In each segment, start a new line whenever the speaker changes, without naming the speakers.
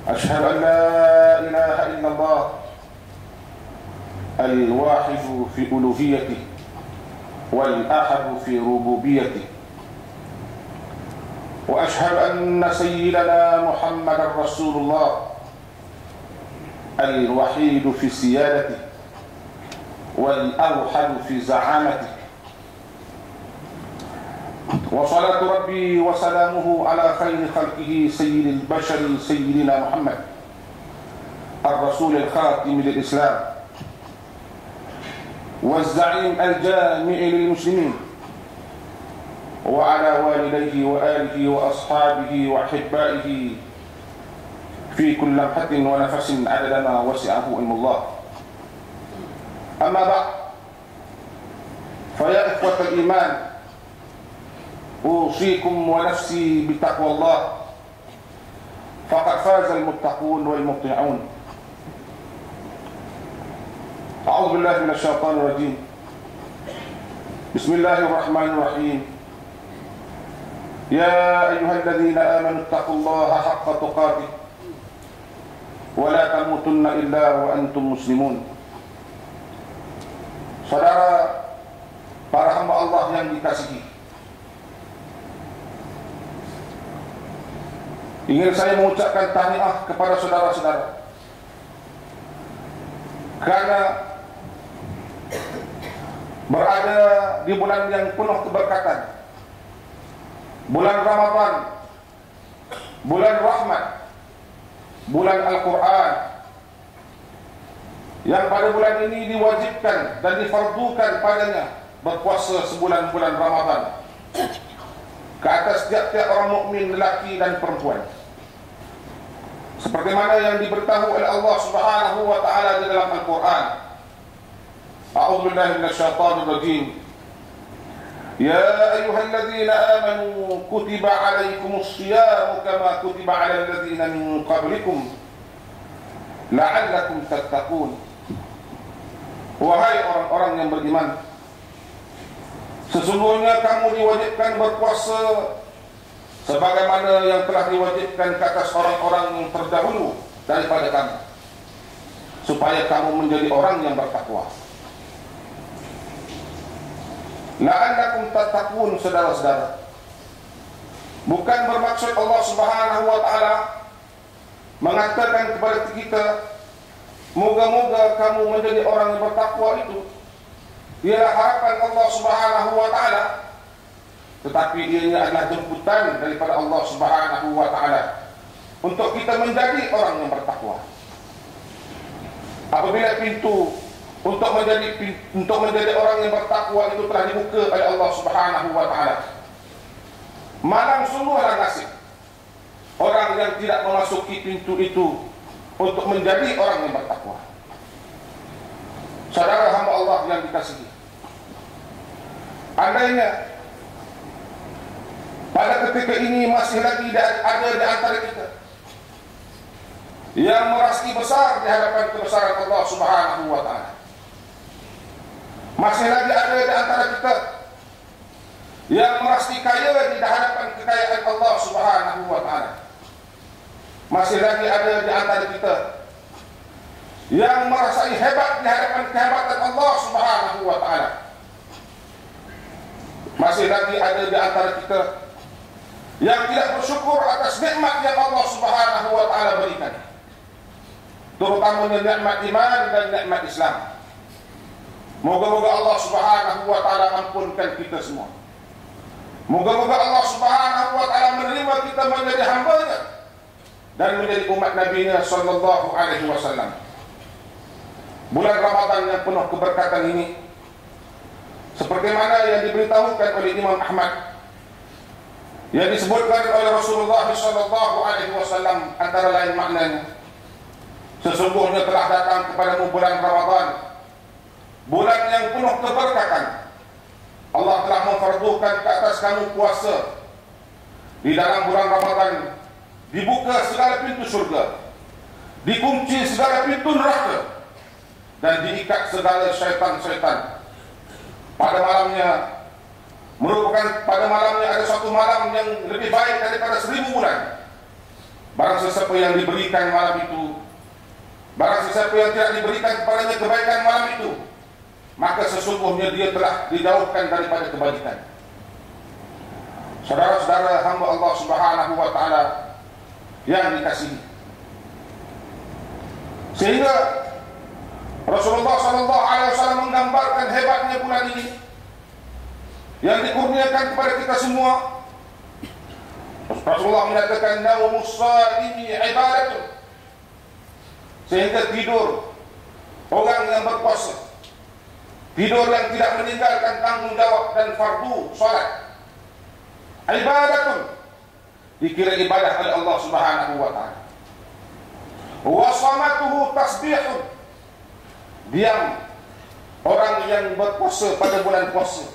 أشهد أن لا إله إلا الله الواحد في ألوهيته والأحد في ربوبيته، وأشهد أن سيدنا محمد رسول الله الوحيد في سيادته والأوحد في زعامته، وصلاة ربي وسلامه على خير خلقه سيد البشر سيدنا محمد الرسول الخاتم للإسلام والزعيم الجامع للمسلمين، وعلى والديه وآله وأصحابه وأحبائه في كل لمحة ونفس عدد ما وسعه علم الله. أما بعد، فيا إخوة الإيمان، أوصيكم ونفسي بتقوى الله، فقد فاز المتقون والمطيعون. أعوذ بالله من الشيطان الرجيم. بسم الله الرحمن الرحيم. يا أيها الذين آمنوا اتقوا الله حق تقاته ولا تموتن إلا وأنتم مسلمون. Saudara, para hamba Allah yang dikasihi, ingin saya mengucapkan tahniah kepada saudara-saudara karena berada di bulan yang penuh keberkatan, bulan Ramadan, bulan rahmat, bulan Al-Quran, yang pada bulan ini diwajibkan dan difardukan padanya berpuasa sebulan-bulan Ramadan ke atas tiap-tiap orang mukmin lelaki dan perempuan, seperti mana yang diberitahu oleh Allah Subhanahu wa taala di dalam Al-Quran. A'udzu billahi minasyaitonir rajim. Ya ayyuhalladzina amanu kutiba 'alaikumus shiyamu kama kutiba 'alal ladzina min qablikum la'allakum tattaqun. Wahai orang-orang yang beriman, sesungguhnya kamu diwajibkan berpuasa sebagaimana yang telah diwajibkan ke atas orang-orang yang terdahulu daripada kamu, supaya kamu menjadi orang yang bertakwa. La'allakum tattaqun, saudara-saudara, bukan bermaksud Allah Subhanahu wa taala mengatakan kepada kita, moga-moga kamu menjadi orang yang bertakwa. Itu ialah harapan Allah Subhanahu wa taala, tetapi ianya adalah jemputan daripada Allah Subhanahu wa taala untuk kita menjadi orang yang bertakwa. Apabila pintu untuk menjadi orang yang bertakwa itu telah dibuka oleh Allah Subhanahu wa taala, malang sungguhlah nasib orang yang tidak memasuki pintu itu untuk menjadi orang yang bertakwa. Saudara hamba Allah yang dikasihi, andainya pada ketika ini masih lagi ada di antara kita yang merasa besar di hadapan kebesaran Allah Subhanahu wa taala, masih lagi ada di antara kita yang merasa kaya di hadapan kekayaan Allah Subhanahu wa taala, masih lagi ada di antara kita yang merasa hebat di hadapan kehebatan Allah Subhanahu wa taala, masih lagi ada di antara kita yang tidak bersyukur atas nikmat yang Allah Subhanahu wa taala berikan, terutamanya nikmat iman dan nikmat Islam. Moga-moga Allah Subhanahu wa taala ampunkan kita semua. Moga-moga Allah Subhanahu wa taala menerima kita menjadi hamba-Nya dan menjadi umat Nabi-Nya sallallahu alaihi wasallam. Bulan Ramadan yang penuh keberkatan ini, seperti mana yang diberitahukan oleh Imam Ahmad, yang disebutkan oleh Rasulullah sallallahu alaihi wasallam, antara lain maknanya, sesungguhnya telah datang kepadamu bulan Ramadan, bulan yang penuh keberkatan. Allah telah memfardukan ke atas kamu puasa. Di dalam bulan Ramadan dibuka segala pintu surga, dikunci segala pintu neraka, dan diikat segala syaitan-syaitan. Pada malamnya pada malamnya ada suatu malam yang lebih baik daripada 1000 bulan. barang sesiapa yang diberikan malam itu, barang sesiapa yang tidak diberikan kepadanya kebaikan malam itu, maka sesungguhnya dia telah dijauhkan daripada kebajikan. Saudara-saudara hamba Allah Subhanahu wa taala yang dikasihi, sehingga Rasulullah SAW menggambarkan hebatnya bulan ini yang dikurniakan kepada kita semua. Rasulullah menyatakan naumus shaimi ibadatun, sehingga tidur orang yang berpuasa, tidur yang tidak meninggalkan tanggung jawab dan fardu salat, ibadatun, dikira ibadah oleh Allah Subhanahu wa taala. Wa shamatuhu tasbihun, diam orang yang berpuasa pada bulan puasa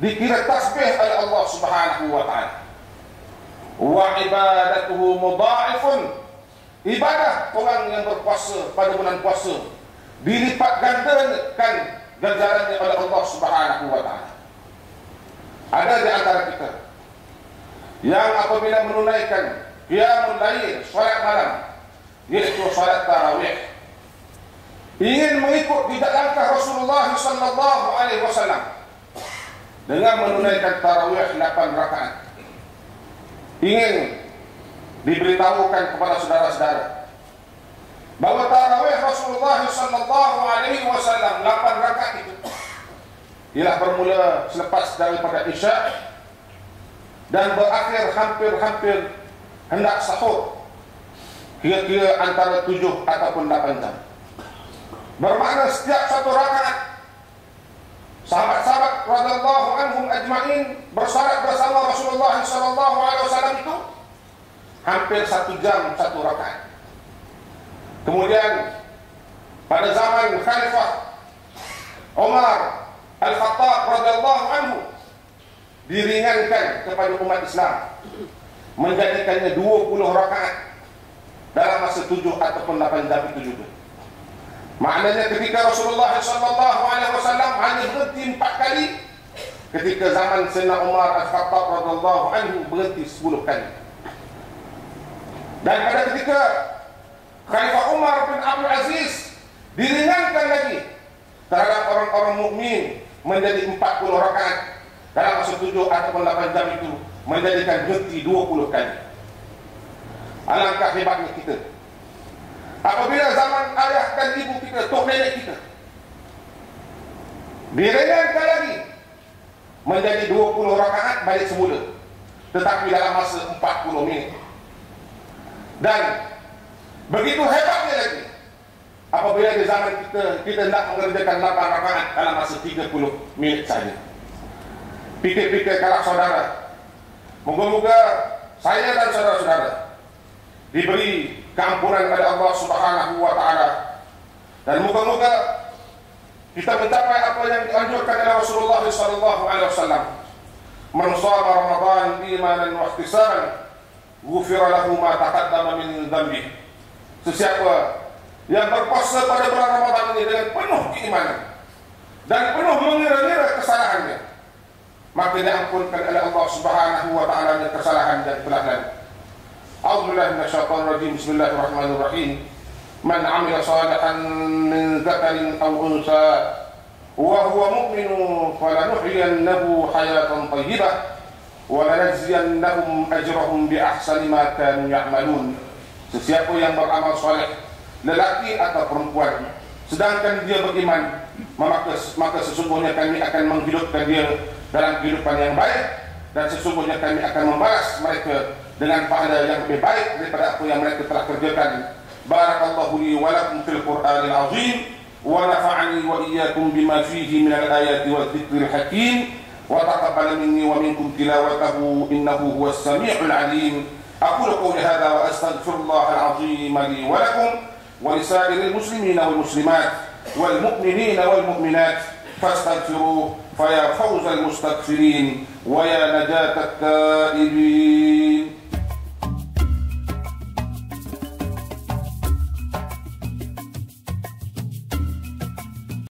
dikira tasbih oleh Allah Subhanahu wa taala. Wa ibadatuhu mudha'ifun, ibadah orang yang berpuasa pada bulan puasa dilipat gandakan ganjarannya oleh Allah Subhanahu wa taala. Ada di antara kita yang apabila menunaikan qiyamul lail, salat malam, yaitu salat tarawih, ingin mengikut jejak langkah Rasulullah sallallahu alaihi wasallam dengan menunaikan tarawih 8 rakaat, ingin diberitahukan kepada saudara-saudara bahwa tarawih Rasulullah sallallahu alaihi wasallam 8 rakaat itu ialah bermula selepas daripada Isya dan berakhir hampir-hampir hendak sahur, kira-kira antara 7 ataupun 8 jam. Bermakna setiap satu rakaat sahabat-sahabat radhiyallahu anhum ajma'in bersalat bersama Rasulullah sallallahu alaihi wasallam itu hampir 1 jam satu rakaat. Kemudian pada zaman Khalifah Umar Al-Khattab radhiyallahu anhu diringankan kepada umat Islam, menjadikannya 20 rakaat dalam masa 7 ataupun 8 jam itu juga. Maknanya ketika Rasulullah sallallahu alaihi wasallam hanya berhenti 4 kali, ketika zaman Sayyidina Umar Al-Khattab radhiyallahu anhu berhenti 10 kali. Dan pada ketika Khalifah Umar bin Abdul Aziz diringankan lagi terhadap orang-orang mukmin menjadi 40 rakaat dalam masa 7 ataupun 8 jam itu, menjadikan berhenti 20 kali. Alangkah hebatnya kita apabila zaman ayah dan ibu kita, tok nenek kita diringankan lagi menjadi 20 rakaat balik semula, tetapi dalam masa 40 minit. Dan begitu hebatnya lagi apabila di zaman kita hendak mengerjakan 8 rakaat dalam masa 30 minit saja. Pikir-pikir kalau saudara, moga-moga saya dan saudara-saudara diberi keampunan oleh Allah Subhanahu wa taala, dan moga-moga kita mencapai apa yang dianjurkan oleh Rasulullah sallallahu alaihi wasallam. Man shama Ramadan imanan wa ihtisaban ghufira lahu ma taqaddama min dhanbi. Sesiapa yang berpuasa pada bulan Ramadan ini dengan penuh keimanan dan penuh mengira-ngira kesalahannya, maka diampunkan oleh Allah Subhanahu wa taala kesalahan yang telah lalu. A'udzubillahi minasyaitonir rajim. Bismillahirrahmanirrahim. Man 'amila shalihan min dzakarin aw unsa wa huwa mu'minun falanuhyiyannahu hayatan thayyibah wa lanajziyannahum ajrahum bi ahsani ma kanu ya'malun. Sesiapa yang beramal saleh, lelaki atau perempuan, sedangkan dia beriman, maka sesungguhnya kami akan menghidupkan dia dalam kehidupan yang baik, dan sesungguhnya kami akan membalas mereka dengan pahala yang lebih baik daripada apa yang mereka telah kerjakan. Barakallahu li wa lakum fil Qur'anil azim wa nafa'ani wa iyyakum bima fihi minal ayati wadh dhikril hakim wa taqabbal minni wa minkum tilawatahu innahu huwas sami'ul alim. Aqulu qawli hadha wa astaghfirullahal azim li wa lakum wa lisa'iril muslimina wal muslimat wal mu'minina wal mu'minat fastaghfiruhu فيا فوز المستغفرين ويا نجاة التائبين.